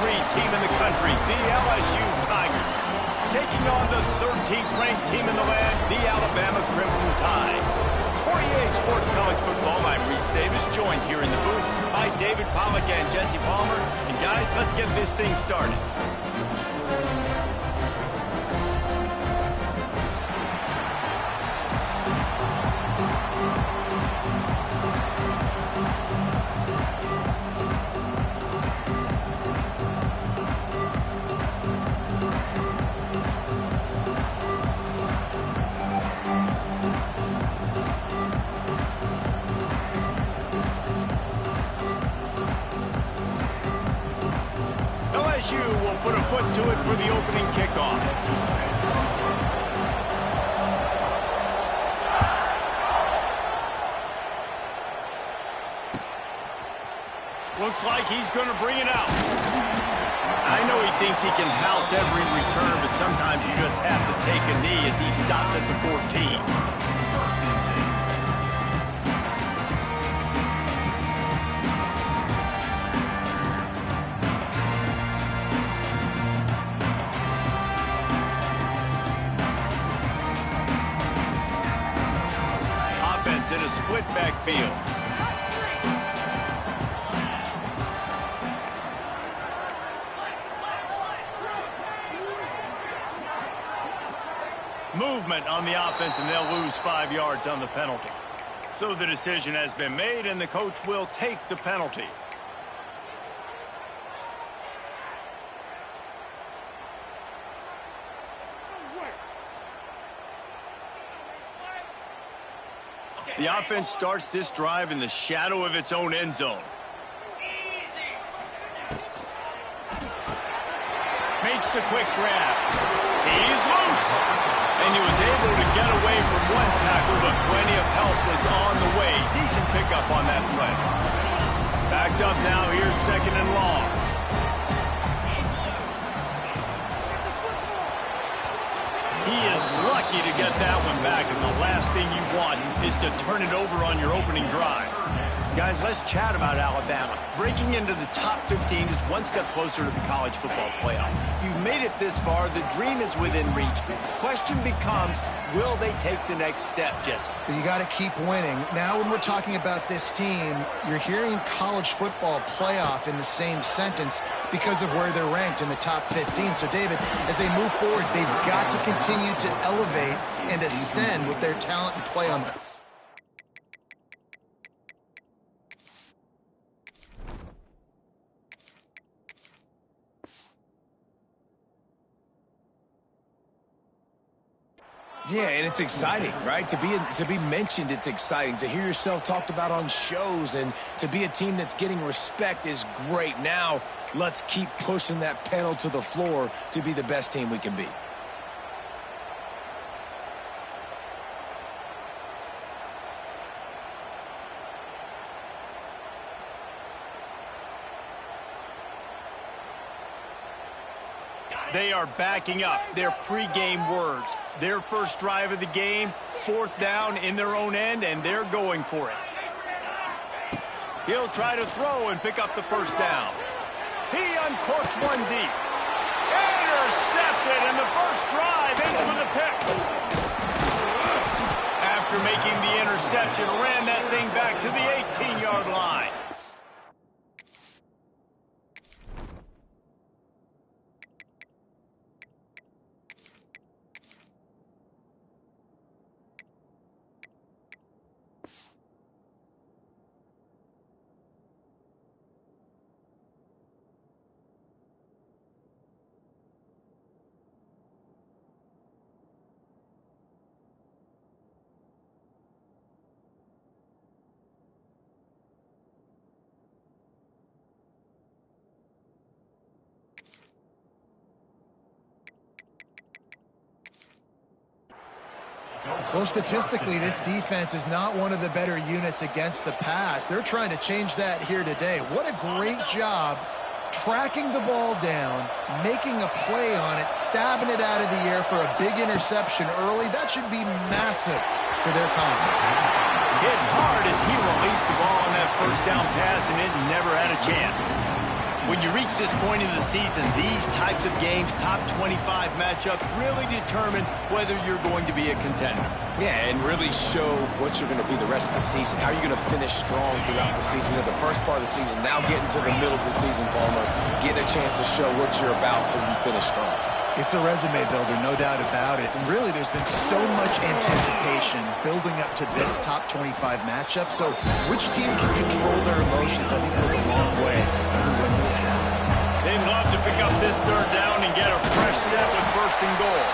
3 team in the country, the LSU Tigers, taking on the 13th ranked team in the land, the Alabama Crimson Tide. For EA Sports College Football, I'm Reese Davis, joined here in the booth by David Pollack and Jesse Palmer. And guys, let's get this thing started. LSU will put a foot to it for the opening kickoff. Looks like he's going to bring it out. I know he thinks he can house every return, but sometimes you just have to take a knee as he stopped at the 14. In a split backfield. Movement on the offense, and they'll lose 5 yards on the penalty. So the decision has been made, and the coach will take the penalty. The offense starts this drive in the shadow of its own end zone. Makes the quick grab. He's loose. And he was able to get away from one tackle, but plenty of help was on the way. Decent pickup on that play. Backed up now, here's 2nd and long. He is lucky to get that one back, and the last thing you want is to turn it over on your opening drive. Guys, let's chat about Alabama. Breaking into the top 15 is one step closer to the college football playoff. You've made it this far. The dream is within reach. The question becomes, will they take the next step, Jesse? You got to keep winning. Now when we're talking about this team, you're hearing college football playoff in the same sentence because of where they're ranked in the top 15. So, David, as they move forward, they've got to continue to elevate and ascend with their talent and play on the Yeah, and it's exciting, right? To be mentioned, it's exciting. To hear yourself talked about on shows and to be a team that's getting respect is great. Now, let's keep pushing that pedal to the floor to be the best team we can be. They are backing up their pregame words. Their first drive of the game, 4th down in their own end, and they're going for it. He'll try to throw and pick up the first down. He uncorks one deep. Intercepted, and the first drive ends with a pick. After making the interception, ran that thing back to the 18-yard line. Well, statistically, this defense is not one of the better units against the pass. They're trying to change that here today. What a great job tracking the ball down, making a play on it, stabbing it out of the air for a big interception early. That should be massive for their confidence. Hit hard as he released the ball on that first down pass, and it never had a chance. When you reach this point in the season, these types of games, top 25 matchups, really determine whether you're going to be a contender. Yeah, and really show what you're going to be the rest of the season. How are you going to finish strong throughout the season? The first part of the season, now getting to the middle of the season, Palmer, getting a chance to show what you're about so you can finish strong. It's a resume builder, no doubt about it. And really, there's been so much anticipation building up to this top 25 matchup. So which team can control their emotions, I think, goes a long way on who wins this one. They'd love to pick up this third down and get a fresh set with first and goal.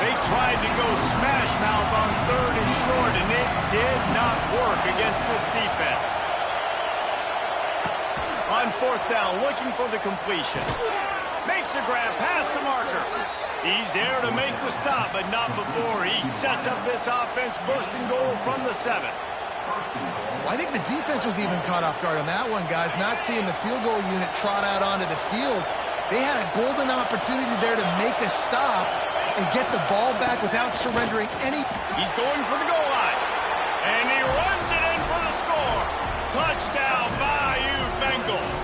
They tried to go smash mouth on third and short, and it did not work against this defense. On fourth down, looking for the completion. Makes a grab past the marker. He's there to make the stop, but not before he sets up this offense first and goal from the 7. Well, I think the defense was even caught off guard on that one, guys. Not seeing the field goal unit trot out onto the field. They had a golden opportunity there to make a stop and get the ball back without surrendering any. He's going for the goal line. And he runs it in for the score. Touchdown, Bayou Bengals.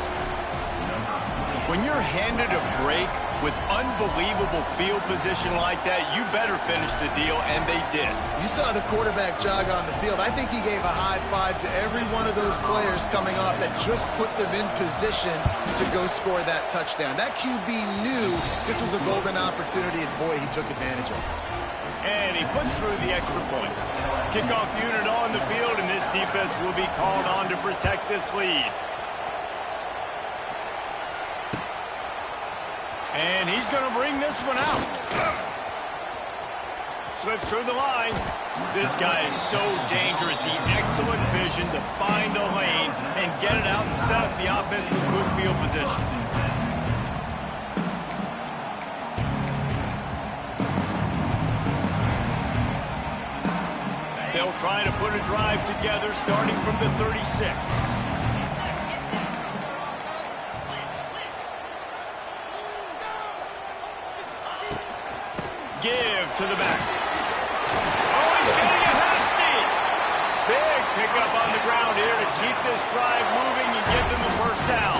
When you're handed a break with unbelievable field position like that, you better finish the deal, and they did. You saw the quarterback jog on the field. I think he gave a high five to every one of those players coming off that just put them in position to go score that touchdown. That QB knew this was a golden opportunity, and boy, he took advantage of it. And he puts through the extra point. Kickoff unit on the field, and this defense will be called on to protect this lead. And he's going to bring this one out. Slips through the line. This guy is so dangerous. The excellent vision to find a lane and get it out and set up the offense with good field position. They'll try to put a drive together starting from the 36. Give to the back. Oh, he's getting a hasty. Big pickup on the ground here to keep this drive moving and give them the first down.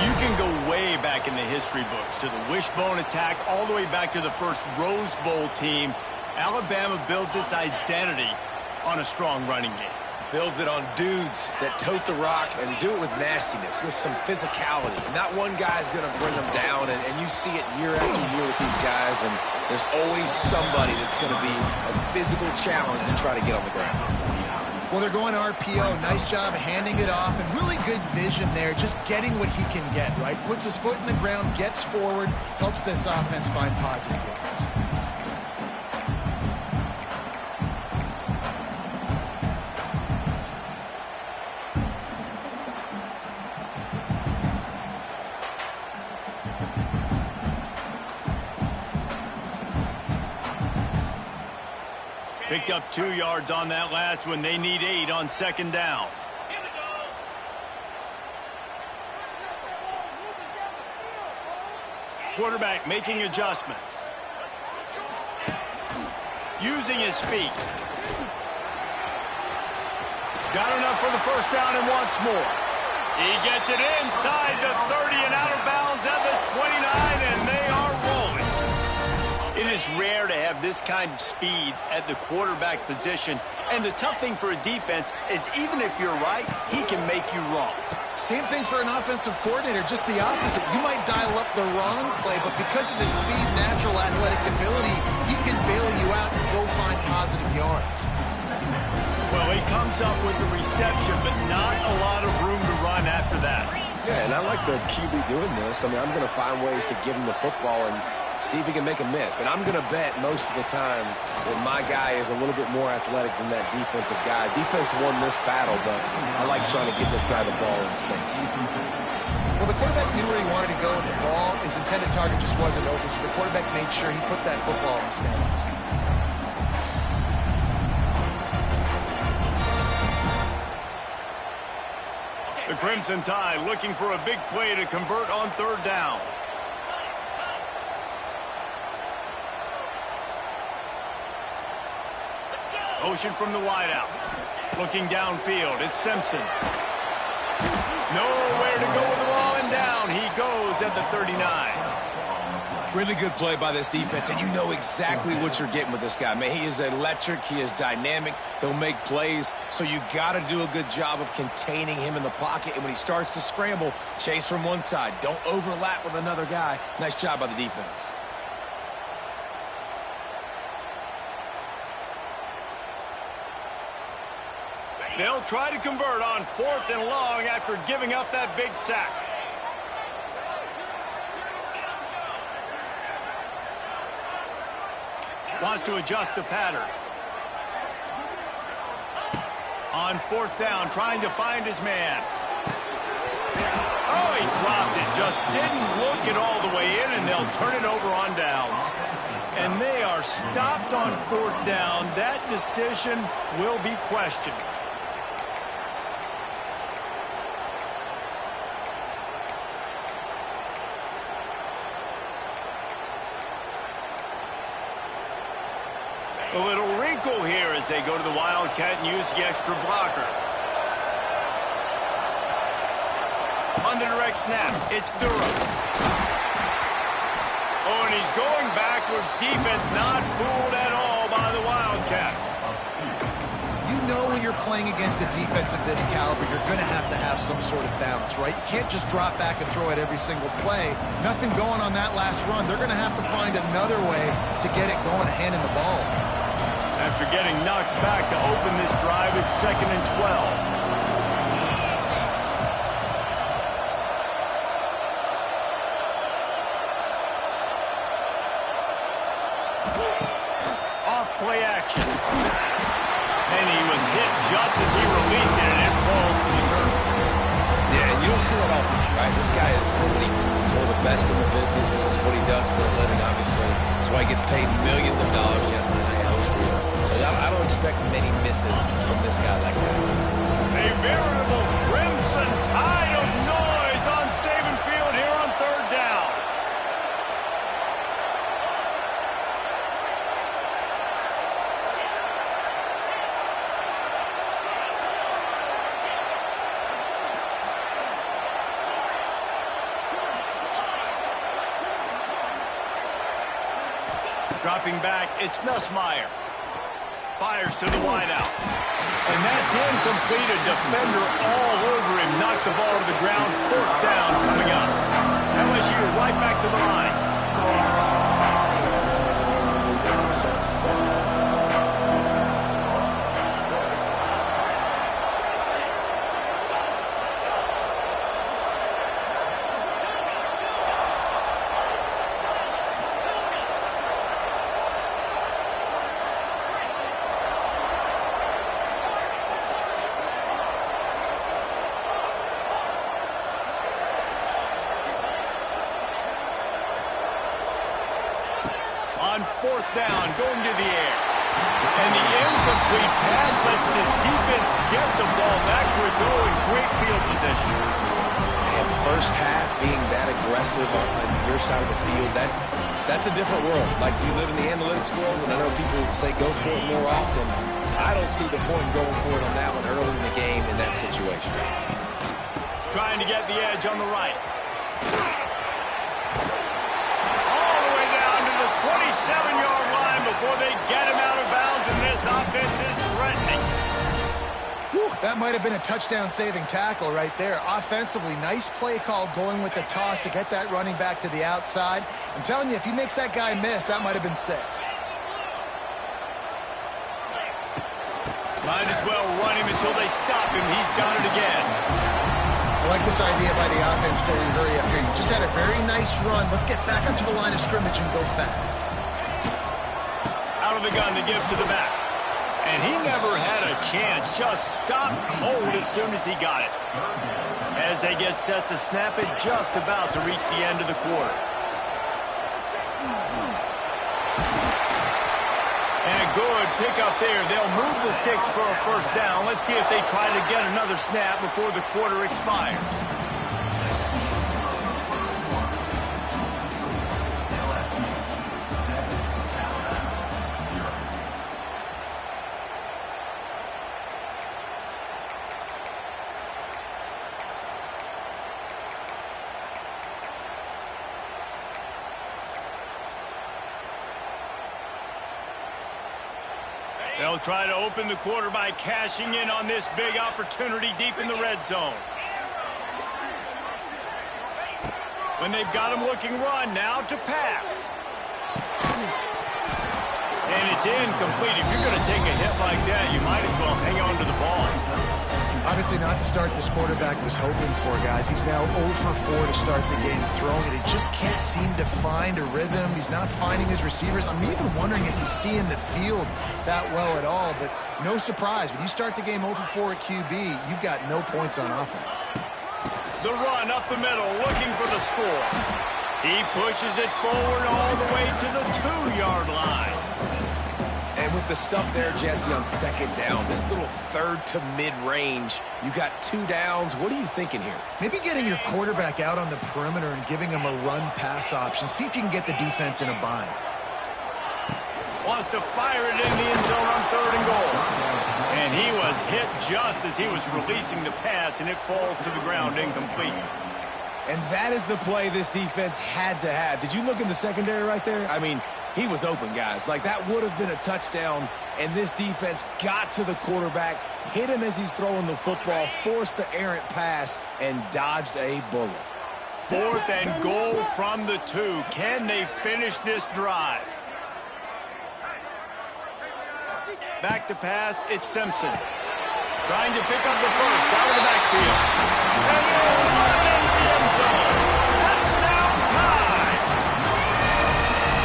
You can go way back in the history books to the wishbone attack all the way back to the first Rose Bowl team. Alabama builds its identity on a strong running game. Builds it on dudes that tote the rock and do it with nastiness, with some physicality. And not one guy's going to bring them down, and you see it year after year with these guys, and there's always somebody that's going to be a physical challenge to try to get on the ground. Well, they're going RPO. Nice job handing it off, and really good vision there, just getting what he can get, right? Puts his foot in the ground, gets forward, helps this offense find positive yards. Picked up 2 yards on that last one. They need 8 on second down. Quarterback making adjustments. Using his feet. Got enough for the first down and wants more. He gets it inside the 30 and out of bounds at the 29, and they are rolling. It is rare to have this kind of speed at the quarterback position, and the tough thing for a defense is even if you're right, he can make you wrong. Same thing for an offensive coordinator, just the opposite. You might dial up the wrong play, but because of his speed, natural athletic ability, he can bail you out and go find positive yards. Well, he comes up with the reception, but not a lot of room to run after that. Yeah, and I like the QB doing this. I mean, I'm going to find ways to give him the football and see if he can make a miss. And I'm going to bet most of the time that my guy is a little bit more athletic than that defensive guy. Defense won this battle, but I like trying to get this guy the ball in space. Well, the quarterback knew where he wanted to go with the ball. His intended target just wasn't open, so the quarterback made sure he put that football in the stands. The Crimson Tide looking for a big play to convert on third down. Motion from the wideout. Looking downfield, it's Simpson. Nowhere to go with the the 39. Really good play by this defense, and you know exactly what you're getting with this guy. Man, he is electric. He is dynamic. He'll make plays, so you got to do a good job of containing him in the pocket. And when he starts to scramble, chase from one side. Don't overlap with another guy. Nice job by the defense. They'll try to convert on 4th and long after giving up that big sack. Wants to adjust the pattern. On 4th down, trying to find his man. Oh, he dropped it. Just didn't look it all the way in, and they'll turn it over on downs. And they are stopped on 4th down. That decision will be questioned. A little wrinkle here as they go to the Wildcat and use the extra blocker. On the direct snap, it's Durham. Oh, and he's going backwards. Defense not fooled at all by the Wildcat. You know when you're playing against a defense of this caliber, you're going to have some sort of balance, right? You can't just drop back and throw it every single play. Nothing going on that last run. They're going to have to find another way to get it going, handing the ball. After getting knocked back to open this drive, it's 2nd and 12. Off play action. And he was hit just as he released it, and it falls to the turf. Yeah, and you don't see that often, right? This guy is elite. He's one of the best in the business. This is what he does for a living, obviously. That's why he gets paid millions of dollars. Yes, NIL is real. So I don't expect many misses from this guy like that. A veritable crimson tide of noise on Saban Field here on 3rd down. Dropping back, it's Nussmeier. Fires to the wideout. And that's incomplete. A defender all over him. Knocked the ball to the ground. 4th down coming up. LSU right back to the line. On 4th down, going to the air. And the incomplete pass lets this defense get the ball back for its own great field position. And first half being that aggressive on your side of the field, that's a different world. Like, you live in the analytics world, and I know people say go for it more often. I don't see the point in going for it on that one early in the game in that situation. Trying to get the edge on the right. 27-yard line before they get him out of bounds, and this offense is threatening. Whew, that might have been a touchdown-saving tackle right there. Offensively, nice play call going with the toss to get that running back to the outside. I'm telling you, if he makes that guy miss, that might have been 6. Might as well run him until they stop him. He's got it again. I like this idea by the offense going hurry up here. You just had a very nice run. Let's get back up to the line of scrimmage and go fast. Out of the gun to give to the back. And he never had a chance. Just stopped cold as soon as he got it. As they get set to snap it, just about to reach the end of the quarter. And a good pickup there. They'll move the sticks for a 1st down. Let's see if they try to get another snap before the quarter expires. They'll try to open the quarter by cashing in on this big opportunity deep in the red zone. When they've got him looking run, now to pass. And it's incomplete. If you're going to take a hit like that, you might as well hang on to the ball. Obviously not the start this quarterback was hoping for, guys. He's now 0 for 4 to start the game throwing it. He just can't seem to find a rhythm. He's not finding his receivers. I'm even wondering if he's seeing the field that well at all. But no surprise. When you start the game 0 for 4 at QB, you've got no points on offense. The run up the middle, looking for the score. He pushes it forward all the way to the 2-yard line. And with the stuff there, Jesse, on second down, this little third to mid-range, you got 2 downs. What are you thinking here? Maybe getting your quarterback out on the perimeter and giving him a run-pass option. See if you can get the defense in a bind. Wants to fire it in the end zone on 3rd and goal. And he was hit just as he was releasing the pass, and it falls to the ground incomplete. And that is the play this defense had to have. Did you look in the secondary right there? I mean, he was open, guys. Like, that would have been a touchdown, and this defense got to the quarterback, hit him as he's throwing the football, forced the errant pass, and dodged a bullet. 4th and goal from the 2. Can they finish this drive? Back to pass, it's Simpson. Trying to pick up the first out of the backfield. And they'll run into the end zone. Touchdown time!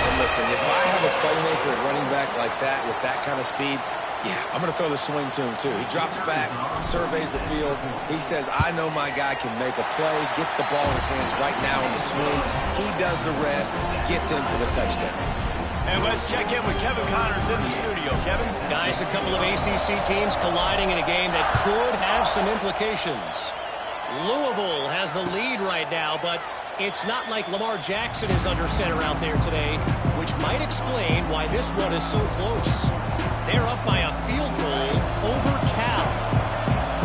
And listen, if I have a playmaker at running back like that with that kind of speed, yeah, I'm going to throw the swing to him too. He drops back, surveys the field. He says, I know my guy can make a play, gets the ball in his hands right now in the swing. He does the rest, gets in for the touchdown. And let's check in with Kevin Connors in the studio. Kevin? Guys, a couple of ACC teams colliding in a game that could have some implications. Louisville has the lead right now, but it's not like Lamar Jackson is under center out there today, which might explain why this one is so close. They're up by a field goal over Cal.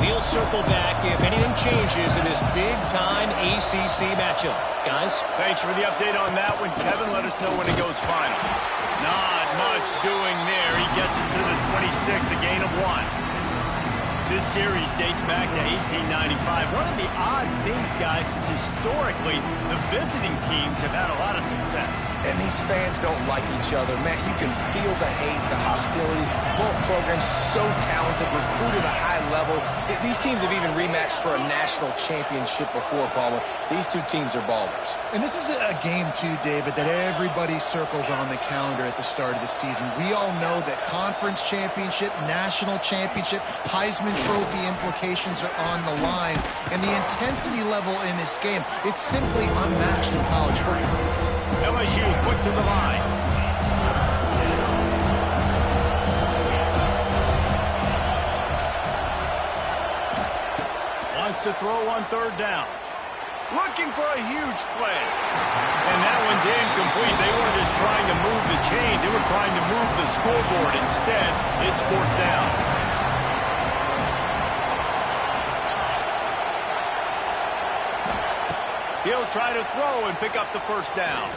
We'll circle back if anything changes in this big-time ACC matchup. Guys? Thanks for the update on that one, Kevin. Let us know when it goes final. Not much doing there. He gets it to the 26, a gain of 1. This series dates back to 1895. One of the odd things, guys, is historically the visiting teams have had a lot of success. And these fans don't like each other. Man, you can feel the hate, the hostility. Both programs so talented, recruited at a high level. These teams have even rematched for a national championship before, Palmer. These two teams are ballers. And this is a game, too, David, that everybody circles on the calendar at the start of the season. We all know that conference championship, national championship, Heisman Trophy implications are on the line. And the intensity level in this game, it's simply unmatched in college football. LSU quick to the line. Wants to throw on 3rd down. Looking for a huge play. And that one's incomplete. They weren't just trying to move the chains. They were trying to move the scoreboard. Instead, it's 4th down. He'll try to throw and pick up the 1st down.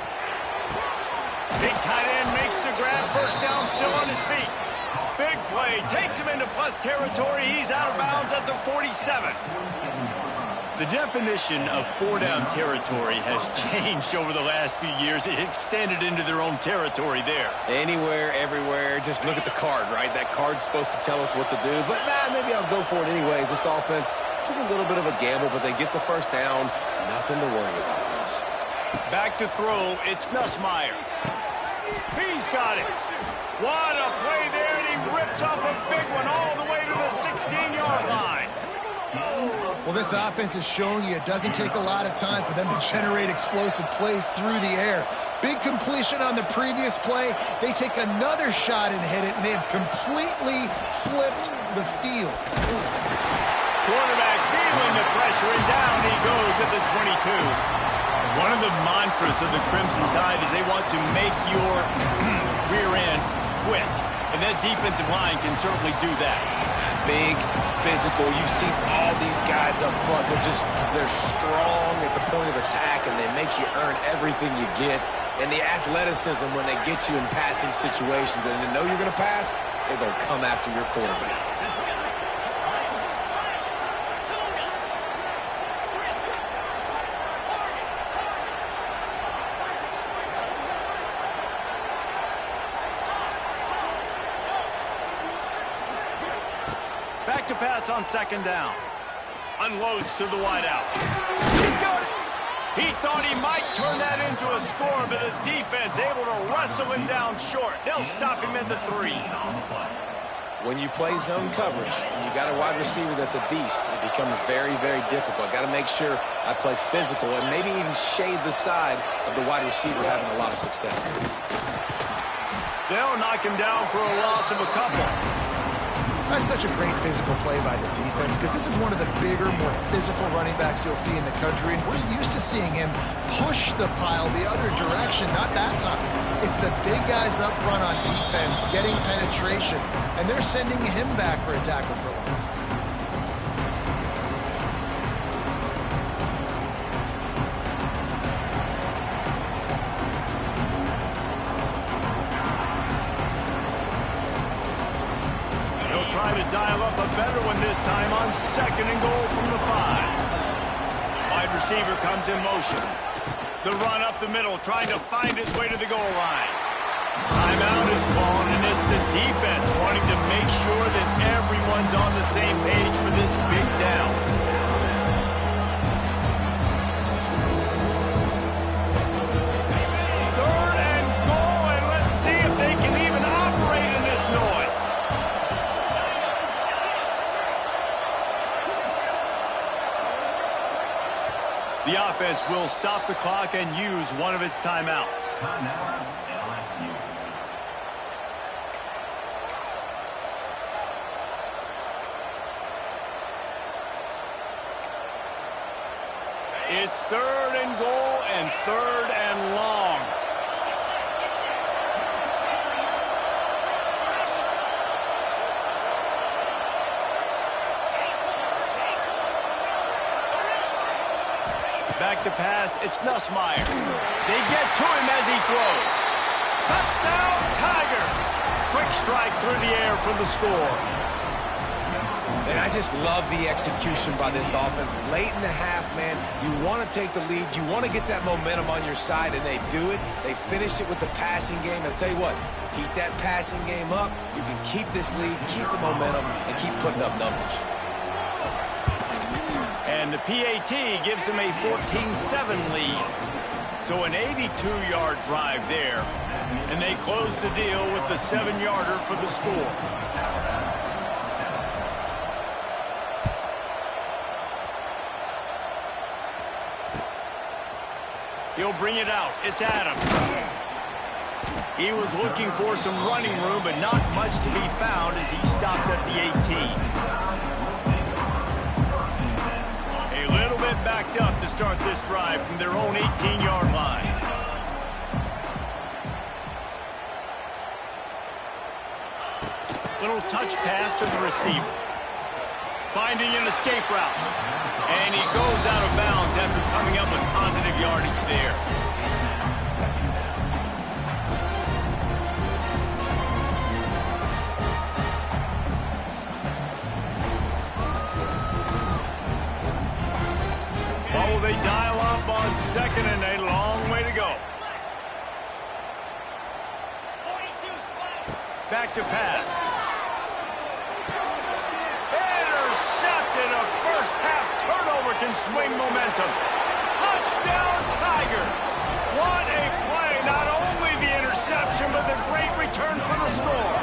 Big tight end makes the grab. 1st down, still on his feet. Big play. Takes him into plus territory. He's out of bounds at the 47. The definition of 4-down territory has changed over the last few years. It extended into their own territory there. Anywhere, everywhere. Just look at the card, right? That card's supposed to tell us what to do. But maybe I'll go for it anyways. This offense took a little bit of a gamble, but they get the 1st down. Nothing to worry about this. Back to throw. It's Nussmeier. He's got it. What a play there, and he rips off a big one all the way to the 16-yard line. Well, this offense is showing you it doesn't take a lot of time for them to generate explosive plays through the air. Big completion on the previous play. They take another shot and hit it, and they have completely flipped the field. Quarterback feeling the pressure, and down he goes at the 22. One of the mantras of the Crimson Tide is they want to make your rear end quit. And that defensive line can certainly do that. big, physical. You've seen all these guys up front. They're strong at the point of attack, and they make you earn everything you get. And the athleticism when they get you in passing situations and they know you're going to pass, they're going to come after your quarterback. Back to pass on second down. Unloads to the wideout. He's got it. He thought he might turn that into a score, but the defense able to wrestle him down short. They'll stop him at the 3. When you play zone coverage and you got a wide receiver that's a beast, it becomes very, very difficult. Got to make sure I play physical and maybe even shade the side of the wide receiver having a lot of success. They'll knock him down for a loss of a couple. That's such a great physical play by the defense because this is one of the bigger, more physical running backs you'll see in the country, and we're used to seeing him push the pile the other direction. Not that time. It's the big guys up front on defense getting penetration, and they're sending him back for a tackle for loss. Try to dial up a better one this time on second and goal from the 5. Wide receiver comes in motion. The run up the middle, trying to find his way to the goal line. Timeout is called, and it's the defense wanting to make sure that everyone's on the same page for this big down. Third and goal, and let's see if they can even operate in this noise. The offense will stop the clock and use one of its timeouts. It's third and goal and third and long. Back to pass, it's Nussmeier. They get to him as he throws. Touchdown, Tigers! Quick strike through the air for the score. And I just love the execution by this offense. Late in the half, man, you want to take the lead. You want to get that momentum on your side, and they do it. They finish it with the passing game. I'll tell you what, keep that passing game up. You can keep this lead, keep the momentum, and keep putting up numbers. And the PAT gives them a 14-7 lead. So an 82-yard drive there. And they close the deal with the 7-yarder for the score. He'll bring it out. It's Adams. He was looking for some running room, but not much to be found as he stopped at the 18. Backed up to start this drive from their own 18-yard line. Little touch pass to the receiver. Finding an escape route. And he goes out of bounds after coming up with positive yardage there. They dial up on second and a long way to go. Back to pass. Intercepted. A first half turnover can swing momentum. Touchdown Tigers. What a play. Not only the interception, but the great return for the score.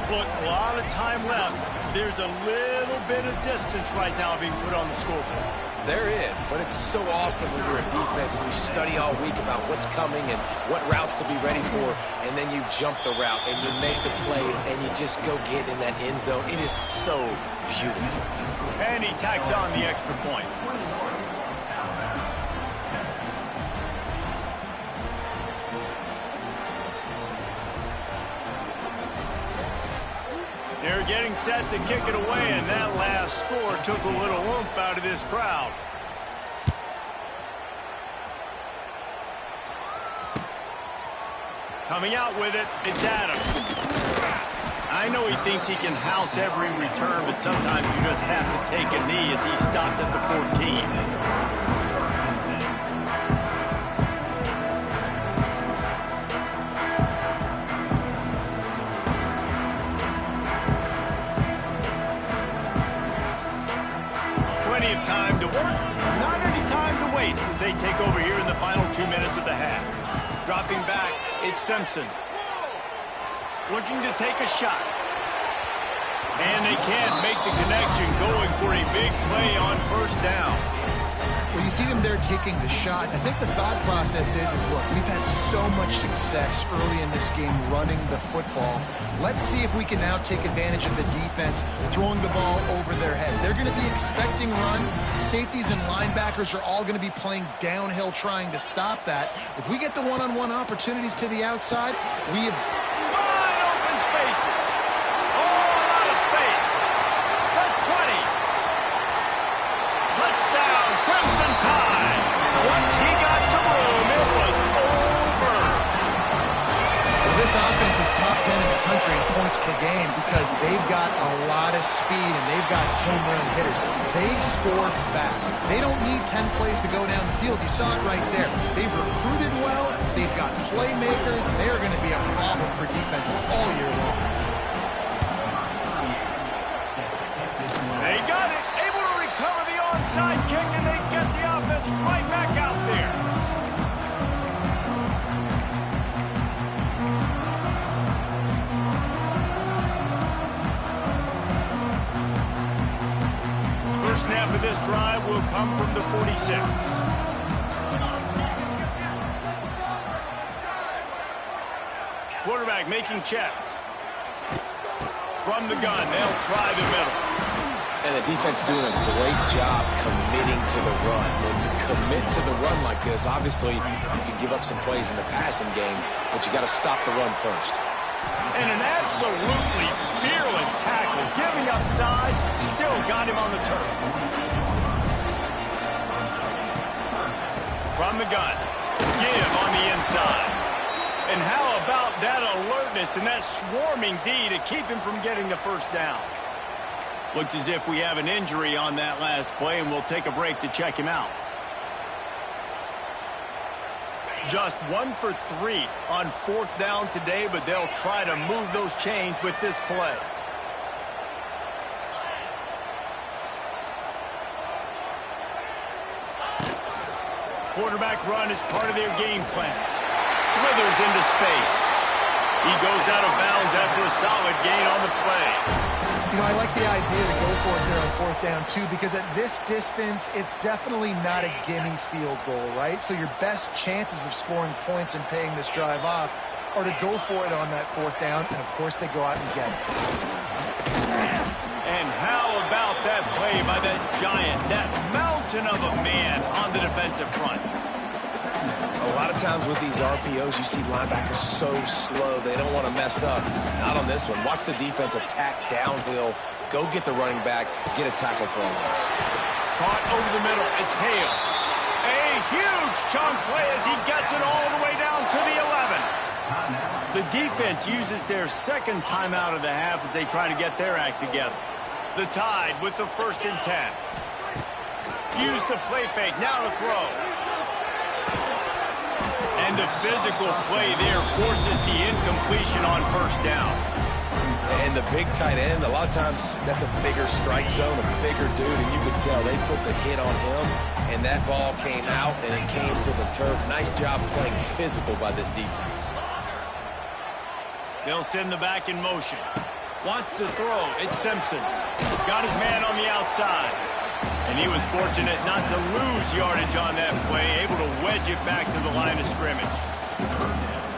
Look, a lot of time left. There's a little bit of distance right now being put on the scoreboard. There is, but it's so awesome when you're a defense and you study all week about what's coming and what routes to be ready for, and then you jump the route and you make the plays and you just go get in that end zone. It is so beautiful. And he tacks on the extra point. They're getting set to kick it away, and that last score took a little oomph out of this crowd. Coming out with it, it's Adams. I know he thinks he can house every return, but sometimes you just have to take a knee as he stopped at the 14. Plenty of time to work, not any time to waste as they take over here in the final 2 minutes of the half. Dropping back, it's Simpson. Looking to take a shot. And they can't make the connection, going for a big play on first down. Well, you see them there taking the shot. I think the thought process is look, we've had so much success early in this game running the football. Let's see if we can now take advantage of the defense throwing the ball over their head. They're going to be expecting run. Safeties and linebackers are all going to be playing downhill trying to stop that. If we get the one-on-one opportunities to the outside, we have wide open spaces. All out of space. The 20. Touchdown, Crimson Tide. Once he got some room, it was over. Well, this offense is top 10 in the country in points per game because they've got a lot of speed and they've got home run hitters. They score fast. They don't need 10 plays to go down the field. You saw it right there. They've recruited well. They've got playmakers. They are going to be a problem for defenses all year long. They got it. Able to recover the onside kick, and they get the offense right back out there. First snap of this drive will come from the 46. Quarterback making checks. From the gun, they'll try the middle. And the defense doing a great job committing to the run. When you commit to the run like this, obviously you can give up some plays in the passing game, but you got to stop the run first. And an absolutely fearless tackle, giving up size, still got him on the turf. From the gun, give on the inside. And how about that alertness and that swarming D to keep him from getting the first down? Looks as if we have an injury on that last play, and we'll take a break to check him out. Just 1 for 3 on fourth down today, but they'll try to move those chains with this play. Quarterback run is part of their game plan. Slithers into space. He goes out of bounds after a solid gain on the play. You know, I like the idea to go for it there on fourth down, too, because at this distance, it's definitely not a gimme field goal, right? So your best chances of scoring points and paying this drive off are to go for it on that fourth down, and, of course, they go out and get it. And how about that play by that giant, that mountain of a man on the defensive front? A lot of times with these RPOs, you see linebackers so slow, they don't want to mess up. Not on this one. Watch the defense attack downhill, go get the running back, get a tackle for a loss. Caught over the middle. It's Hale. A huge chunk play as he gets it all the way down to the 11. The defense uses their second timeout of the half as they try to get their act together. The Tide with the 1st and 10. Use the play fake. Now to throw. And the physical play there forces the incompletion on first down. And the big tight end, a lot of times that's a bigger strike zone, a bigger dude, and you could tell they put the hit on him, and that ball came out, and it came to the turf. Nice job playing physical by this defense. They'll send the back in motion. Wants to throw. It's Simpson. Got his man on the outside. And he was fortunate not to lose yardage on that play, able to wedge it back to the line of scrimmage.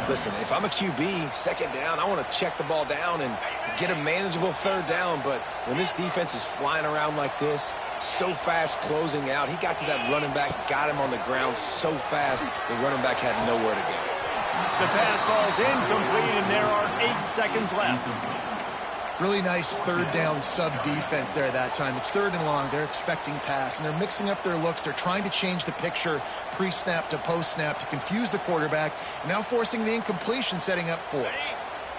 Listen, if I'm a QB, second down, I want to check the ball down and get a manageable third down. But when this defense is flying around like this, so fast closing out, he got to that running back, got him on the ground so fast, the running back had nowhere to go. The pass falls incomplete, and there are 8 seconds left. Really nice third down sub defense there that time. It's third and long. They're expecting pass, and they're mixing up their looks. They're trying to change the picture pre-snap to post-snap to confuse the quarterback, and now forcing the incompletion, setting up fourth.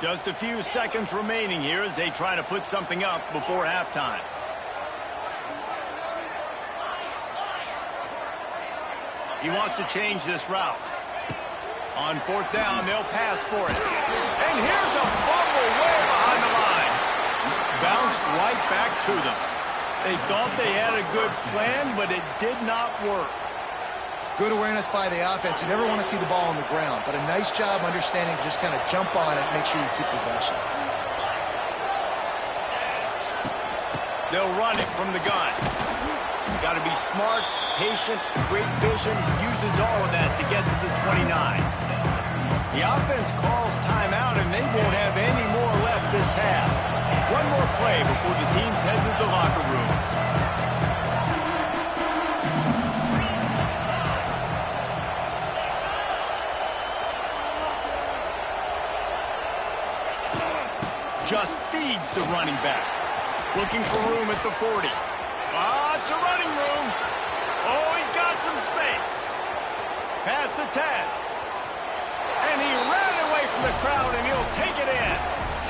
Just a few seconds remaining here as they try to put something up before halftime. He wants to change this route. On fourth down, they'll pass for it. And here's a fumble way behind the line. Bounced right back to them. They thought they had a good plan, but it did not work. Good awareness by the offense. You never want to see the ball on the ground, but a nice job understanding to just kind of jump on it and make sure you keep possession. They'll run it from the gun. Got to be smart, patient, great vision, uses all of that to get to the 29. The offense calls timeout, and they won't have any more left this half. One more play before the teams head to the locker rooms. Just feeds the running back. Looking for room at the 40. It's a running room. Oh, he's got some space. Past the 10. And he ran away from the crowd, and he'll take it in.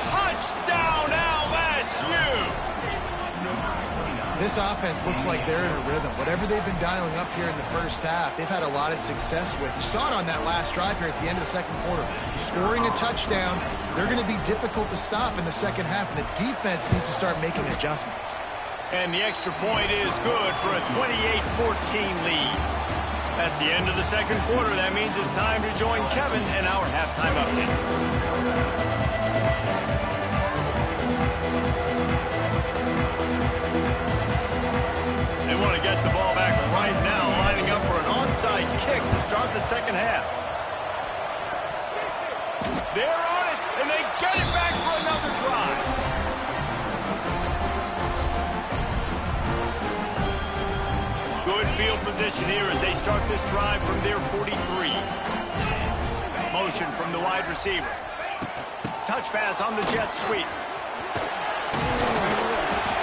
Touchdown, LSU! This offense looks like they're in a rhythm. Whatever they've been dialing up here in the first half, they've had a lot of success with. You saw it on that last drive here at the end of the second quarter. Scoring a touchdown, they're going to be difficult to stop in the second half, and the defense needs to start making adjustments. And the extra point is good for a 28-14 lead. That's the end of the second quarter. That means it's time to join Kevin in our halftime update. They want to get the ball back right now, lining up for an onside kick to start the second half. They're on it, and they get it back for another drive. Good field position here as they start this drive from their 43. Motion from the wide receiver. Touch pass on the jet sweep.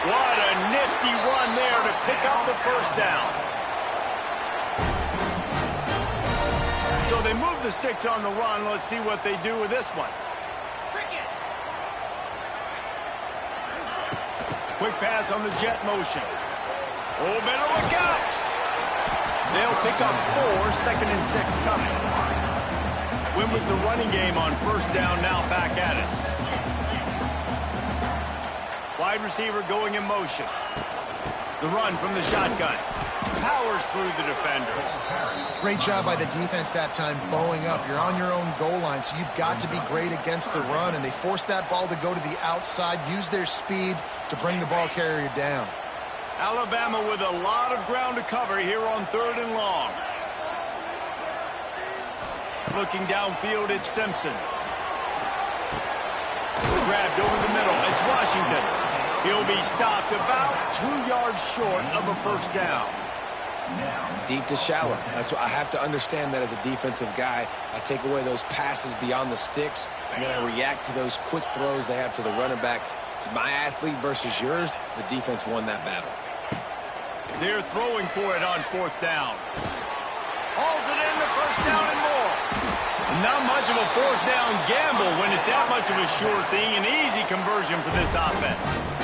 What a nifty run there to pick up the first down. So they move the sticks on the run. Let's see what they do with this one. Quick pass on the jet motion. Oh, better look out. They'll pick up 4, second and 6 coming. Win with the running game on first down, now back at it. Wide receiver going in motion. The run from the shotgun. Powers through the defender. Great job by the defense that time, bowing up. You're on your own goal line, so you've got to be great against the run, and they force that ball to go to the outside, use their speed to bring the ball carrier down. Alabama with a lot of ground to cover here on third and long. Looking downfield, it's Simpson. Grabbed over the middle. It's Washington. He'll be stopped about 2 yards short of a first down. Deep to shallow. That's what I have to understand that as a defensive guy. I take away those passes beyond the sticks, and then I react to those quick throws they have to the running back. It's my athlete versus yours. The defense won that battle. They're throwing for it on fourth down. Hauls it in, the first down and more. Not much of a fourth down gamble when it's that much of a sure thing. An easy conversion for this offense.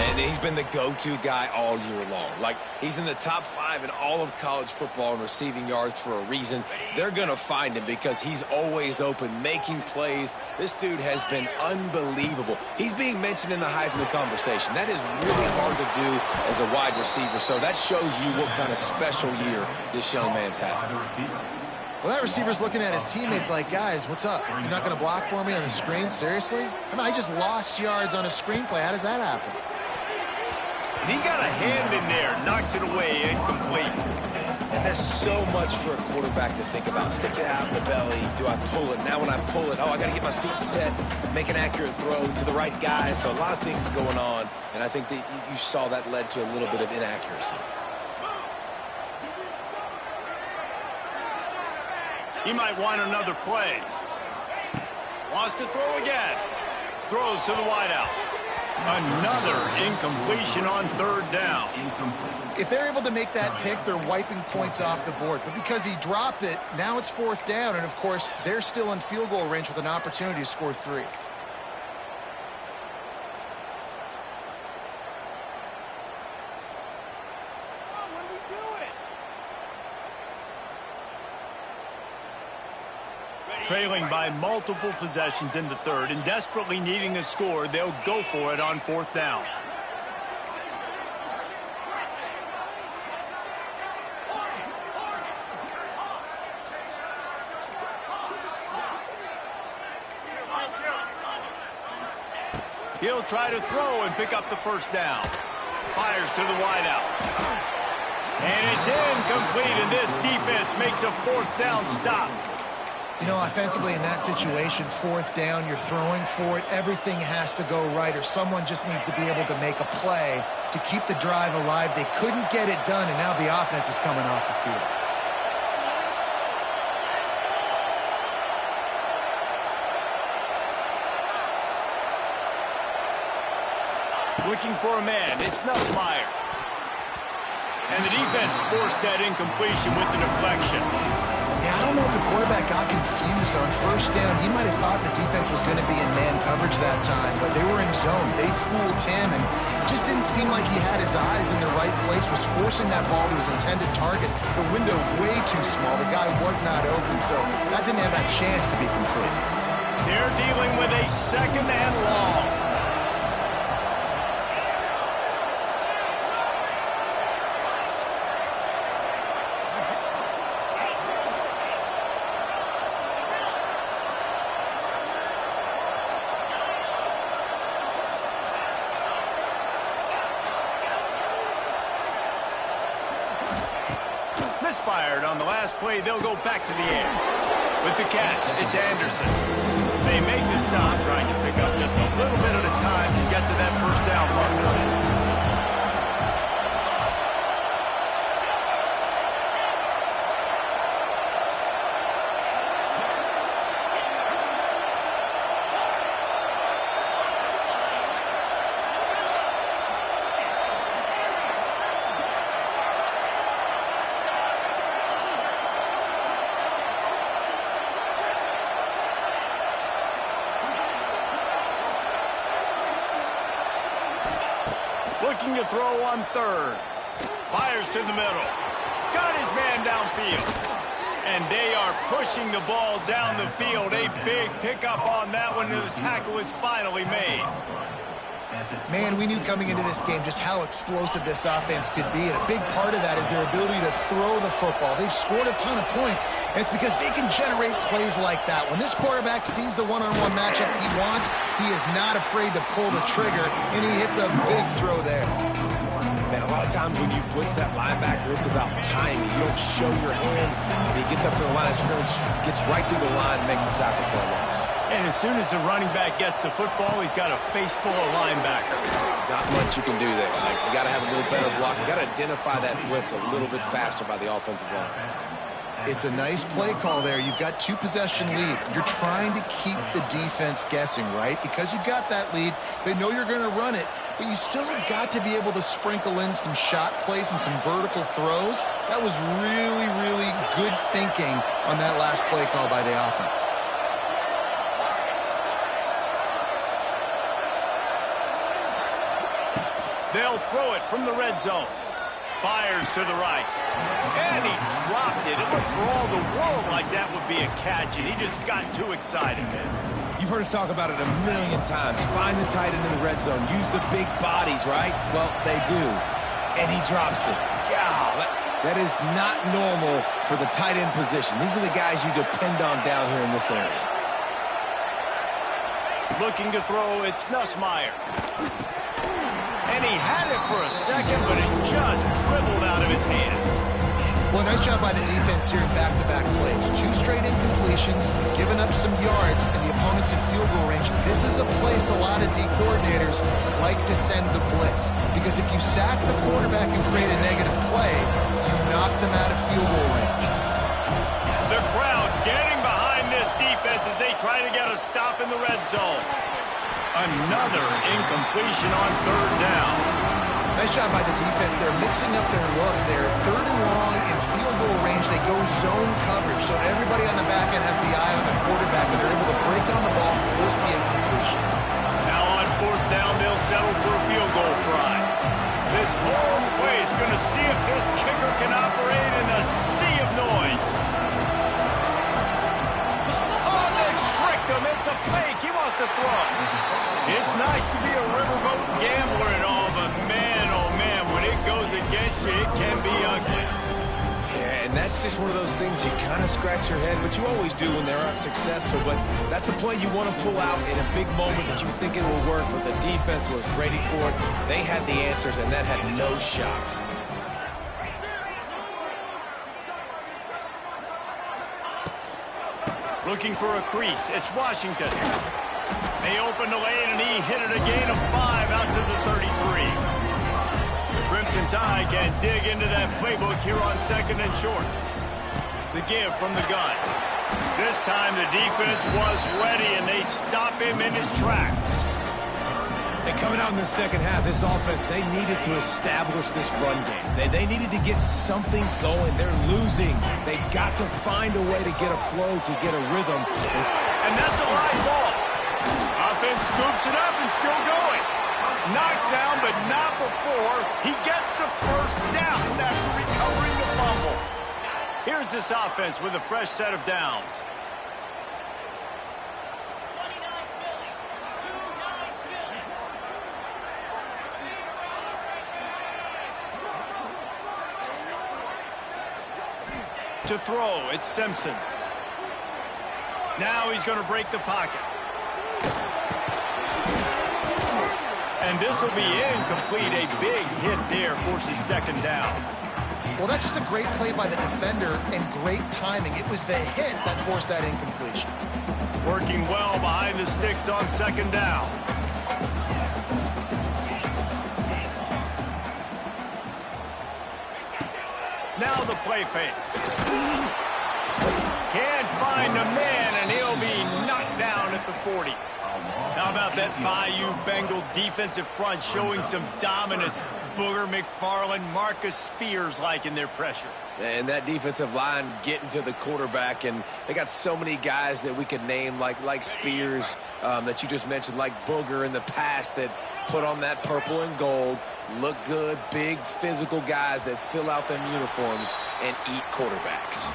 And he's been the go-to guy all year long. Like, he's in the top 5 in all of college football in receiving yards for a reason. They're going to find him because he's always open, making plays. This dude has been unbelievable. He's being mentioned in the Heisman conversation. That is really hard to do as a wide receiver. So that shows you what kind of special year this young man's had. Well, that receiver's looking at his teammates like, guys, what's up? You're not going to block for me on the screen? Seriously? I mean, I just lost yards on a screenplay. How does that happen? He got a hand in there, knocks it away, incomplete. And there's so much for a quarterback to think about. Stick it out in the belly. Do I pull it? Now when I pull it, I got to get my feet set, make an accurate throw to the right guy. So a lot of things going on, and I think that you saw that led to a little bit of inaccuracy. He might want another play. Wants to throw again. throws to the wideout. Another incompletion on third down. If they're able to make that pick, they're wiping points off the board. But because he dropped it, now it's fourth down. And, of course, they're still in field goal range with an opportunity to score 3. Trailing by multiple possessions in the third and desperately needing a score, they'll go for it on fourth down. He'll try to throw and pick up the first down. Fires to the wideout. And it's incomplete, and this defense makes a fourth down stop. You know, offensively in that situation, fourth down, you're throwing for it. Everything has to go right, or someone just needs to be able to make a play to keep the drive alive. They couldn't get it done, and now the offense is coming off the field. Looking for a man. It's Nussmeier. And the defense forced that incompletion with the deflection. Yeah, I don't know if the quarterback got confused on first down. He might have thought the defense was going to be in man coverage that time, but they were in zone. They fooled him, and just didn't seem like he had his eyes in the right place, was forcing that ball to his intended target. The window way too small. The guy was not open, so that didn't have that chance to be complete. They're dealing with a second and long. Misfired on the last play. They'll go back to the air. With the catch, it's Anderson. They make the stop, trying to pick up just a little bit at a time to get to that first down marker. Looking to throw on third. Fires to the middle. Got his man downfield. And they are pushing the ball down the field. A big pickup on that one, and the tackle is finally made. Man, we knew coming into this game just how explosive this offense could be, and a big part of that is their ability to throw the football. They've scored a ton of points, and it's because they can generate plays like that. When this quarterback sees the one-on-one matchup he wants, he is not afraid to pull the trigger, and he hits a big throw there. Man, a lot of times when you blitz that linebacker, it's about timing. You don't show your hand, and he gets up to the line of scrimmage, gets right through the line, and makes the tackle for a loss. And as soon as the running back gets the football, he's got a face full of linebackers. Not much you can do there. Like, you got to have a little better block. You got to identify that blitz a little bit faster by the offensive line. It's a nice play call there. You've got 2-possession lead. You're trying to keep the defense guessing, right? Because you've got that lead, they know you're going to run it, but you still have got to be able to sprinkle in some shot plays and some vertical throws. That was really, really good thinking on that last play call by the offense. They'll throw it from the red zone. Fires to the right. And he dropped it. It looked for all the world like that would be a catch, and he just got too excited. You've heard us talk about it a million times. Find the tight end in the red zone. Use the big bodies, right? Well, they do. And he drops it. God, that is not normal for the tight end position. These are the guys you depend on down here in this area. Looking to throw, it's Nussmeier. And he had it for a second, but it just dribbled out of his hands. Well, nice job by the defense here in back-to-back plays. 2 straight incompletions, giving up some yards, and the opponent's in field goal range. This is a place a lot of D coordinators like to send the blitz, because if you sack the quarterback and create a negative play, you knock them out of field goal range. The crowd getting behind this defense as they try to get a stop in the red zone. Another incompletion on third down. Nice job by the defense. They're mixing up their look. They're third and long in field goal range. They go zone coverage, so everybody on the back end has the eye on the quarterback, and they're able to break on the ball, force the incompletion. Now on fourth down, they'll settle for a field goal try. This whole play is going to see if this kicker can operate in the sea of noise. Oh, they tricked him. It's a fake. He wants to throw. It's nice to be a riverboat gambler and all, but man, oh man, when it goes against you, it can be ugly. Yeah, and that's just one of those things you kind of scratch your head, but you always do when they're unsuccessful. But that's a play you want to pull out in a big moment that you think it will work, but the defense was ready for it. They had the answers, and that had no shot. Looking for a crease. It's Washington. They opened the lane, and he hit it a gain of 5 out to the 33. The Crimson Tide can dig into that playbook here on second and short. The give from the gun. This time the defense was ready, and they stop him in his tracks. And coming out in the second half, this offense, they needed to establish this run game. They needed to get something going. They're losing. They've got to find a way to get a flow, to get a rhythm. And that's a live ball. Offense scoops it up and still going. Knocked down, but not before he gets the first down after recovering the fumble. Here's this offense with a fresh set of downs. To throw, it's Simpson. Now he's going to break the pocket. And this will be incomplete. A big hit there forces second down. Well, that's just a great play by the defender and great timing. It was the hit that forced that incompletion. Working well behind the sticks on second down. Now the play fake. Can't find a man, and he'll be knocked down at the 40. How about that Bayou Bengal defensive front showing some dominance? Booger McFarland, Marcus Spears-like in their pressure. And that defensive line getting to the quarterback, and they got so many guys that we could name like Spears that you just mentioned, like Booger in the past that put on that purple and gold, look good, big physical guys that fill out them uniforms and eat quarterbacks.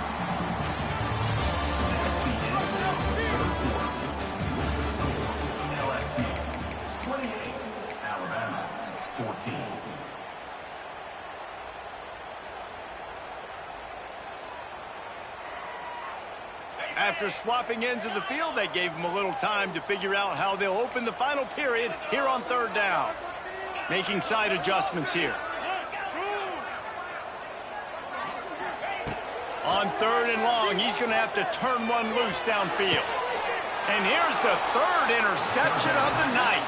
After swapping ends of the field, they gave them a little time to figure out how they'll open the final period here on third down. Making side adjustments here. On third and long, he's going to have to turn one loose downfield. And here's the third interception of the night.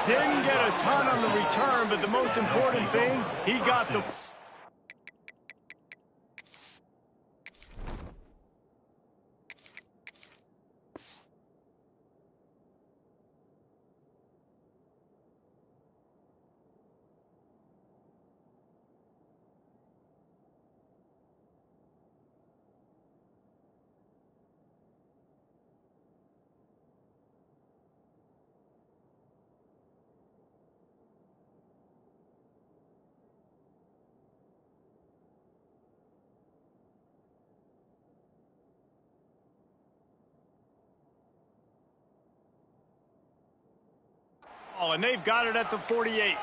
Didn't get a ton on the return, but the most important thing, he got the... And they've got it at the 48.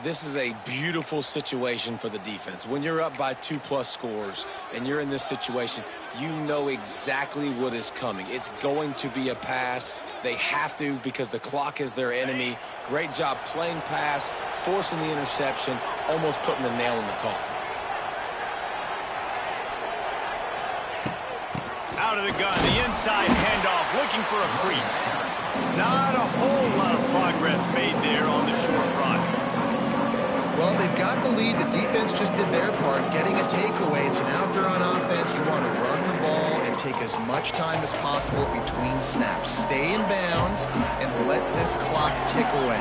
This is a beautiful situation for the defense. When you're up by 2+ scores and you're in this situation, you know exactly what is coming. It's going to be a pass. They have to because the clock is their enemy. Great job playing pass, forcing the interception, almost putting the nail in the coffin. Out of the gun, the inside handoff, looking for a crease. Not a whole lot of progress made there on the short run. Well, they've got the lead. The defense just did their part, getting a takeaway. So now if they're on offense, you want to run the ball and take as much time as possible between snaps. Stay in bounds and let this clock tick away.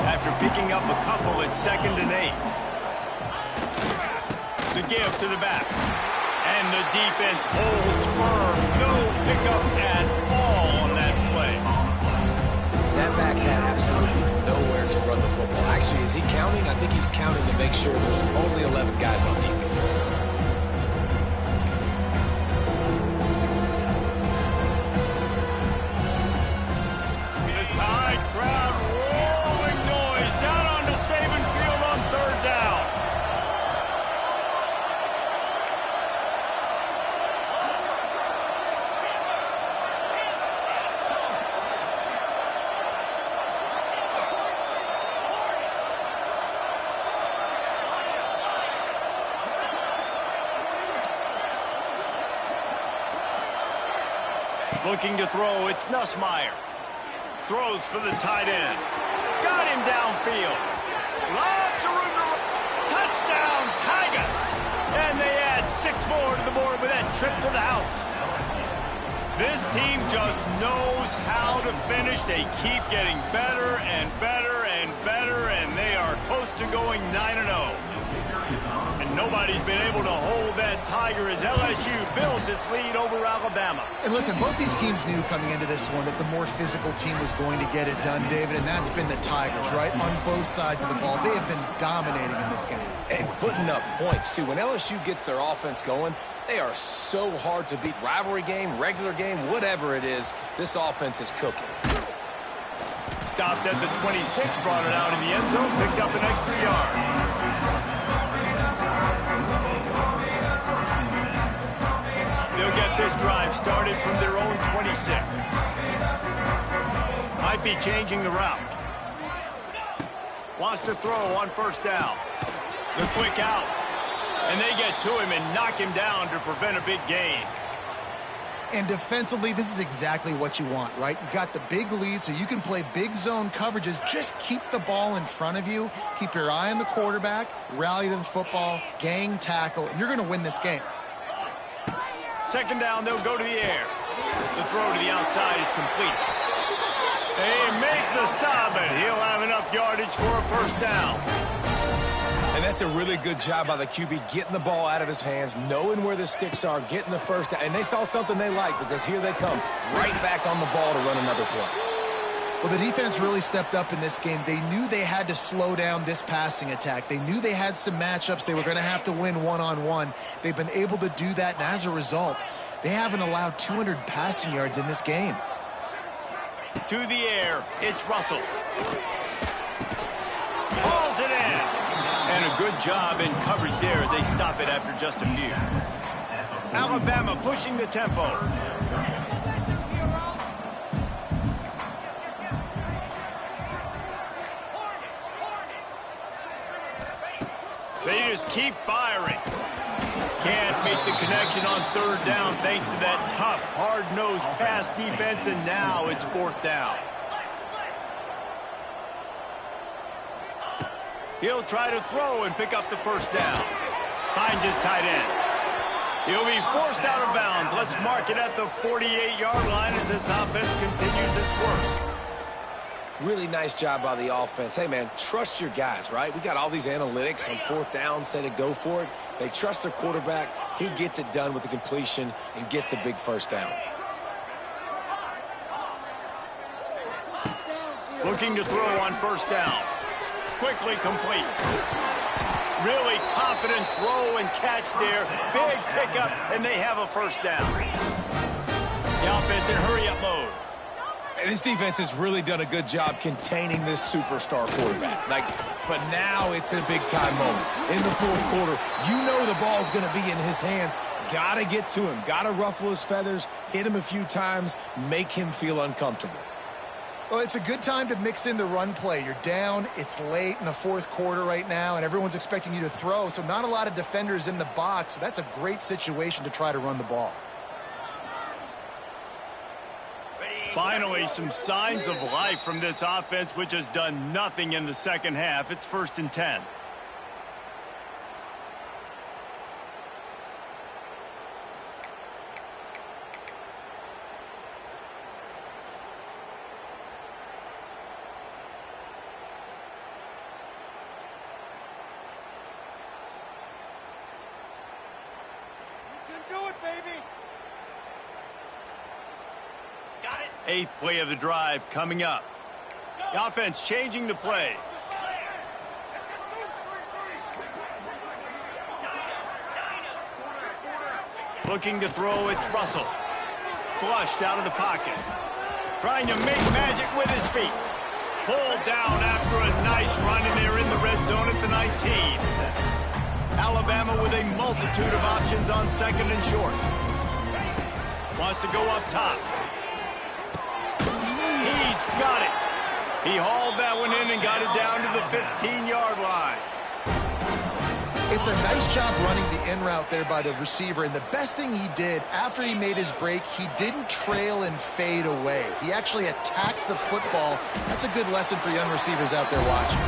After picking up a couple, it's 2nd and 8. The give to the back. And the defense holds firm. No pickup at all on that play. That back had absolutely nowhere to run the football. Actually, is he counting? I think he's counting to make sure there's only 11 guys on defense. The Tide crowd rolling noise down onto Saban Field on 3rd down. Looking to throw, it's Nussmeier. Throws for the tight end. Got him downfield. Lots of room to run. Touchdown, Tigers. And they add 6 more to the board with that trip to the house. This team just knows how to finish. They keep getting better and better and better, and they are close to going 9-0. And nobody's been able to hold that Tiger as LSU builds its lead over Alabama. And listen, both these teams knew coming into this one that the more physical team was going to get it done, David, and that's been the Tigers, right? On both sides of the ball. They have been dominating in this game. And putting up points, too. When LSU gets their offense going, they are so hard to beat. Rivalry game, regular game, whatever it is, this offense is cooking. Stopped at the 26, brought it out in the end zone, picked up an extra yard. They'll get this drive started from their own 26. Might be changing the route. Wants to throw on 1st down. The quick out. And they get to him and knock him down to prevent a big gain. And defensively, this is exactly what you want, right? You got the big lead, so you can play big zone coverages. Just keep the ball in front of you. Keep your eye on the quarterback. Rally to the football. Gang tackle. And you're going to win this game. 2nd down, they'll go to the air. The throw to the outside is complete. They make the stop, and he'll have enough yardage for a 1st down. And that's a really good job by the QB, getting the ball out of his hands, knowing where the sticks are, getting the 1st down. And they saw something they like, because here they come, right back on the ball to run another play. Well, the defense really stepped up in this game. They knew they had to slow down this passing attack. They knew they had some matchups they were going to have to win one-on-one. They've been able to do that, and as a result, they haven't allowed 200 passing yards in this game. To the air, it's Russell. Hauls it in. And a good job in coverage there as they stop it after just a few. Alabama pushing the tempo. They just keep firing. Can't make the connection on 3rd down thanks to that tough, hard-nosed pass defense, and now it's 4th down. He'll try to throw and pick up the 1st down. Finds his tight end. He'll be forced out of bounds. Let's mark it at the 48-yard line as this offense continues its work. Really nice job by the offense. Hey, man, trust your guys, right? We got all these analytics on 4th down, say to go for it. They trust their quarterback. He gets it done with the completion and gets the big 1st down. Looking to throw on 1st down. Quickly complete. Really confident throw and catch there. Big pickup, and they have a 1st down. The offense in hurry-up mode. And this defense has really done a good job containing this superstar quarterback. But now it's a big-time moment. In the 4th quarter, you know the ball's going to be in his hands. Got to get to him. Got to ruffle his feathers, hit him a few times, make him feel uncomfortable. Well, it's a good time to mix in the run play. You're down, it's late in the 4th quarter right now, and everyone's expecting you to throw, so not a lot of defenders in the box. So that's a great situation to try to run the ball. Finally, some signs of life from this offense, which has done nothing in the 2nd half. It's 1st and 10. Eighth play of the drive coming up. The offense changing the play. Looking to throw, it's Russell. Flushed out of the pocket. Trying to make magic with his feet. Pulled down after a nice run, and they're in the red zone at the 19. Alabama with a multitude of options on second and short. Wants to go up top. He's got it. He hauled that one in and got it down to the 15-yard line. It's a nice job running the in route there by the receiver, and the best thing he did after he made his break, he didn't trail and fade away. He actually attacked the football. That's a good lesson for young receivers out there watching.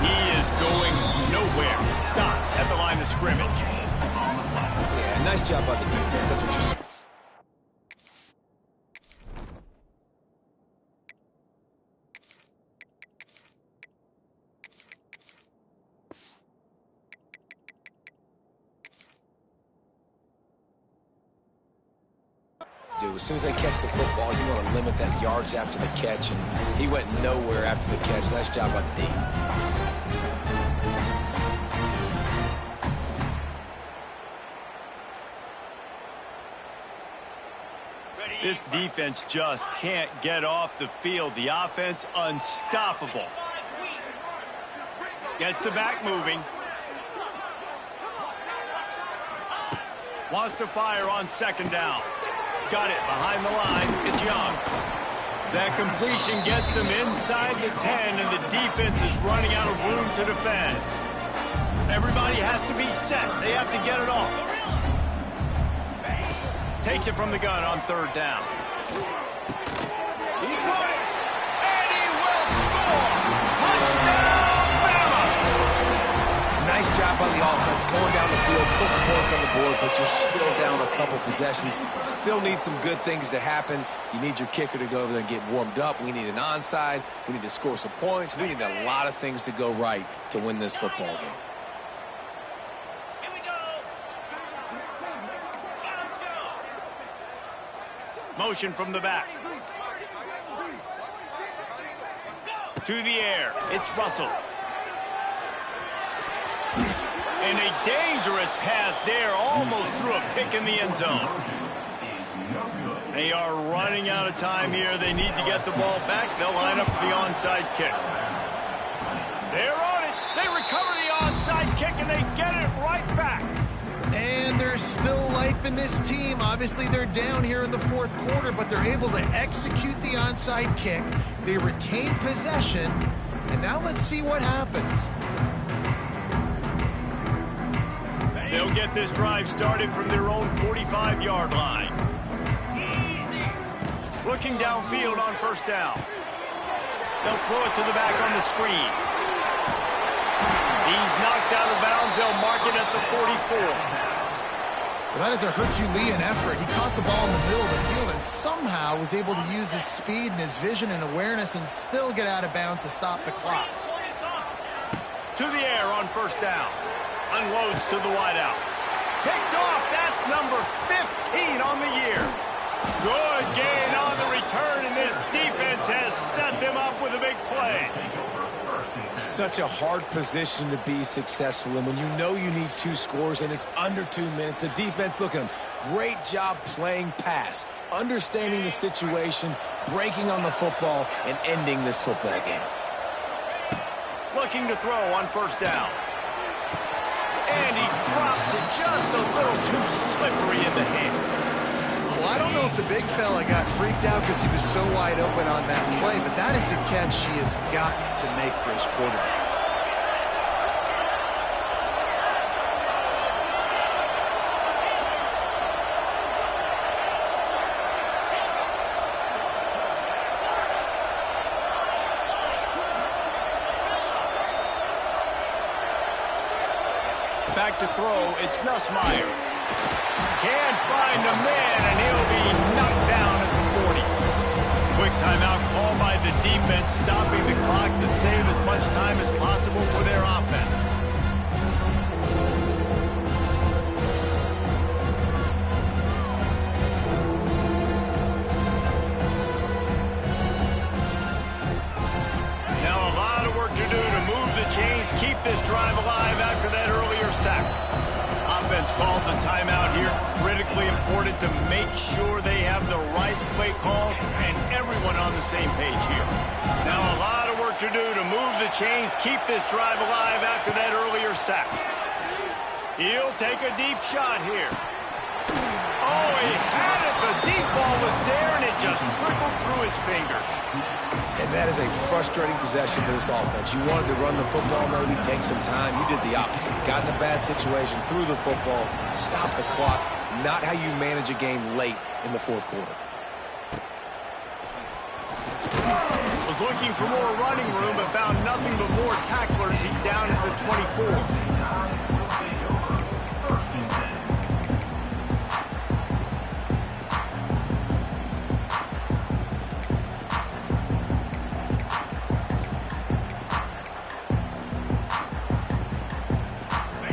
He is going nowhere. Stop at the line of scrimmage. Yeah, nice job by the defense. That's what you're saying. Dude, as soon as they catch the football, you want to limit that yards after the catch, and he went nowhere after the catch. Nice job by the D. This defense just can't get off the field. The offense unstoppable. Gets the back moving. Wants to fire on second down. Got it behind the line. It's Young. That completion gets them inside the 10, and the defense is running out of room to defend. Everybody has to be set. They have to get it off. Takes it from the gun on third down. He got it, and he will score. Touchdown, Bama! Nice job by the offense going down the field, putting points on the board, but you're still down a couple possessions. Still need some good things to happen. You need your kicker to go over there and get warmed up. We need an onside. We need to score some points. We need a lot of things to go right to win this football game. Motion from the back. To the air. It's Russell. And a dangerous pass there. Almost threw a pick in the end zone. They are running out of time here. They need to get the ball back. They'll line up for the onside kick. They're on it. They recover the onside kick, and they get it right back. And there's still life in this team. Obviously, they're down here in the fourth quarter, but they're able to execute the onside kick. They retain possession, and now let's see what happens. They'll get this drive started from their own 45-yard line. Looking downfield on first down. They'll throw it to the back on the screen. He's knocked out of bounds. They'll mark it at the 44. Well, that is a Herculean effort. He caught the ball in the middle of the field and somehow was able to use his speed and his vision and awareness and still get out of bounds to stop the clock. To the air on first down. Unloads to the wideout. Picked off. That's number 15 on the year. Good gain on the return, and this defense has set them up with a big play. Such a hard position to be successful in when you know you need 2 scores and it's under 2 minutes. The defense, look at them. Great job playing pass, understanding the situation, breaking on the football, and ending this football game. Looking to throw on first down. And he drops it just a little too slippery in the hands. Well, I don't know if the big fella got freaked out because he was so wide open on that play, but that is a catch he has got to make for his quarterback. Back to throw, it's Nussmeier. Can't find a man, and he'll be knocked down at the 40. Quick timeout call by the defense, stopping the clock to save as much time as possible for their offense. earlier sack. Offense calls a timeout here. Critically important to make sure they have the right play call and everyone on the same page here. Now a lot of work to do to move the chains, keep this drive alive after that earlier sack. He'll take a deep shot here. Oh, he had it. The deep ball was there, and it just trickled through his fingers. And that is a frustrating possession for this offense. You wanted to run the football, maybe take some time. You did the opposite. Got in a bad situation, threw the football, stopped the clock. Not how you manage a game late in the fourth quarter. Was looking for more running room, but found nothing but more tacklers. He's down at the 24.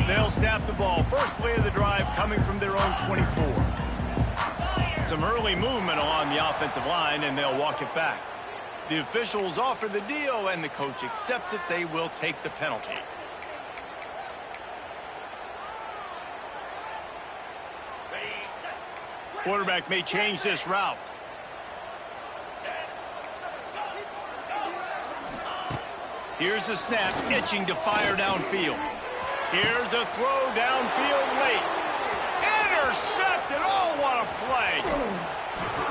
They'll snap the ball. First play of the drive coming from their own 24. Some early movement along the offensive line, and they'll walk it back. The officials offer the deal, and the coach accepts it. They will take the penalty. Quarterback may change this route. Here's the snap, itching to fire downfield. Here's a throw downfield late. Intercepted. Oh, what a play.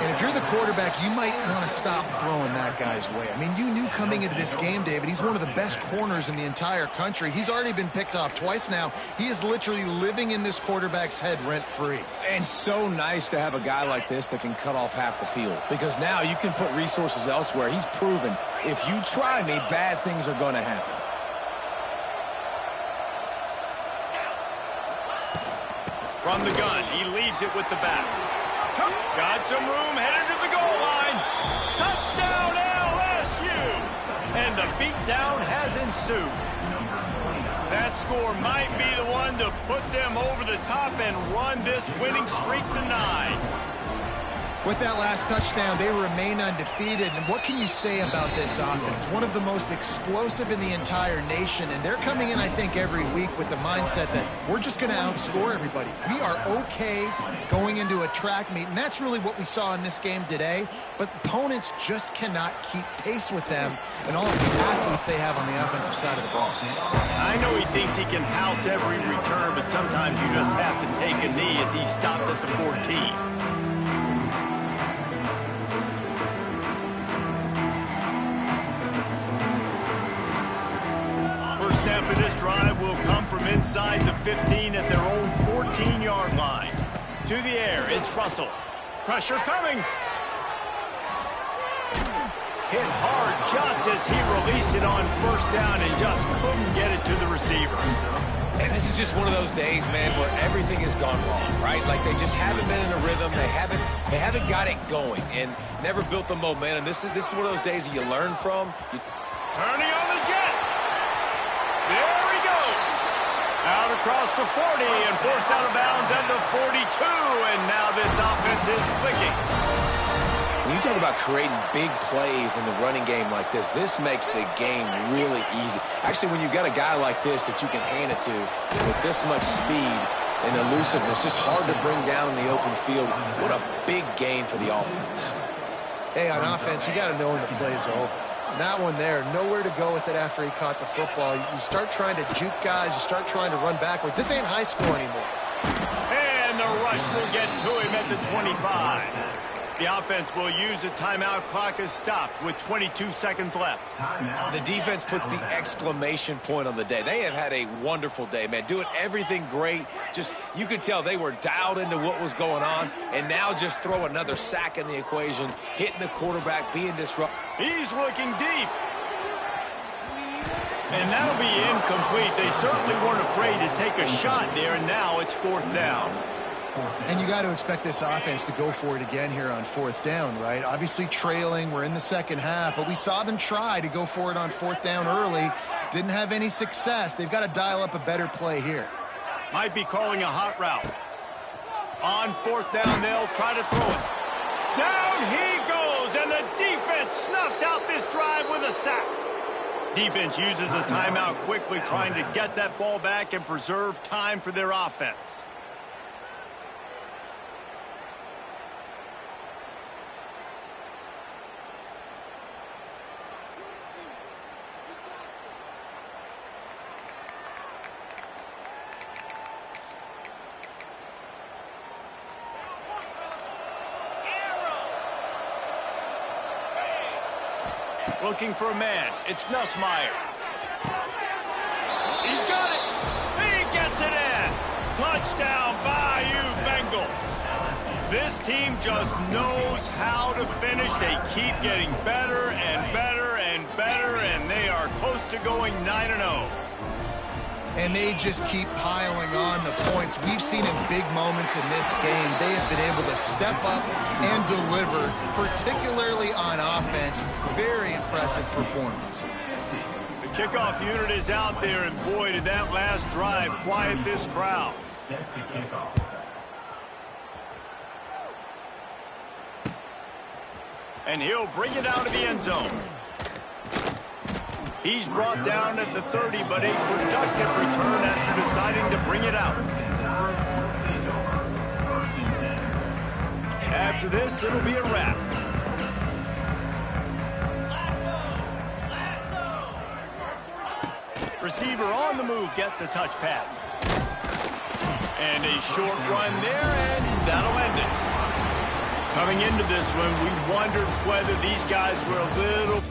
And if you're the quarterback, you might want to stop throwing that guy's way. I mean, you knew coming into this game, David, he's one of the best corners in the entire country. He's already been picked off twice now. He is literally living in this quarterback's head rent-free. And so nice to have a guy like this that can cut off half the field. Because now you can put resources elsewhere. He's proven, if you try me, bad things are going to happen. From the gun, he leaves it with the back. Got some room, headed to the goal line. Touchdown, LSU! And the beatdown has ensued. That score might be the one to put them over the top and run this winning streak to 9. With that last touchdown, they remain undefeated. And what can you say about this offense? One of the most explosive in the entire nation. And they're coming in, I think, every week with the mindset that we're just going to outscore everybody. We are okay going into a track meet. And that's really what we saw in this game today. But opponents just cannot keep pace with them and all of the athletes they have on the offensive side of the ball. I know he thinks he can house every return, but sometimes you just have to take a knee as he stopped at the 14. Snap of this drive will come from inside the 15 at their own 14-yard line. To the air, it's Russell. Pressure coming. Hit hard just as he released it on first down and just couldn't get it to the receiver. And this is just one of those days, man, where everything has gone wrong, right? Like they just haven't been in a rhythm. They haven't got it going and never built the momentum. This is one of those days that you learn from. Turning on the Jets. There he goes. Out across the 40 and forced out of bounds at the 42. And now this offense is clicking. When you talk about creating big plays in the running game like this makes the game really easy. Actually, when you've got a guy like this that you can hand it to with this much speed and elusiveness, just hard to bring down in the open field. What a big gain for the offense. Hey, on offense, you got to know when the play's over. That one there, nowhere to go with it after he caught the football. You start trying to juke guys. You start trying to run backward. This ain't high school anymore. And the rush will get to him at the 25. The offense will use a timeout. Clock is stopped with 22 seconds left. The defense puts the exclamation point on the day. They have had a wonderful day, man. Doing everything great. Just, you could tell they were dialed into what was going on. And now just throw another sack in the equation. Hitting the quarterback, being disrupted. He's looking deep. And that'll be incomplete. They certainly weren't afraid to take a shot there, and now it's fourth down. And you got to expect this offense to go for it again here on fourth down, right? Obviously trailing, we're in the second half, but we saw them try to go for it on fourth down early. Didn't have any success. They've got to dial up a better play here. Might be calling a hot route. On fourth down, they'll try to throw it. Down he goes, and the defense snuffs out this drive with a sack. Defense uses a timeout quickly, trying to get that ball back and preserve time for their offense. Looking for a man. It's Nussmeier. He's got it. He gets it in. Touchdown, Bayou Bengals. This team just knows how to finish. They keep getting better and better and better, and they are close to going 9-0. And they just keep piling on the points. We've seen in big moments in this game, they have been able to step up and deliver, particularly on offense. Very impressive performance. The kickoff unit is out there, and boy, did that last drive quiet this crowd. And he'll bring it out of the end zone. He's brought down at the 30, but a productive return after deciding to bring it out. After this, it'll be a wrap. Receiver on the move gets the touch pass. And a short run there, and that'll end it. Coming into this one, we wondered whether these guys were a little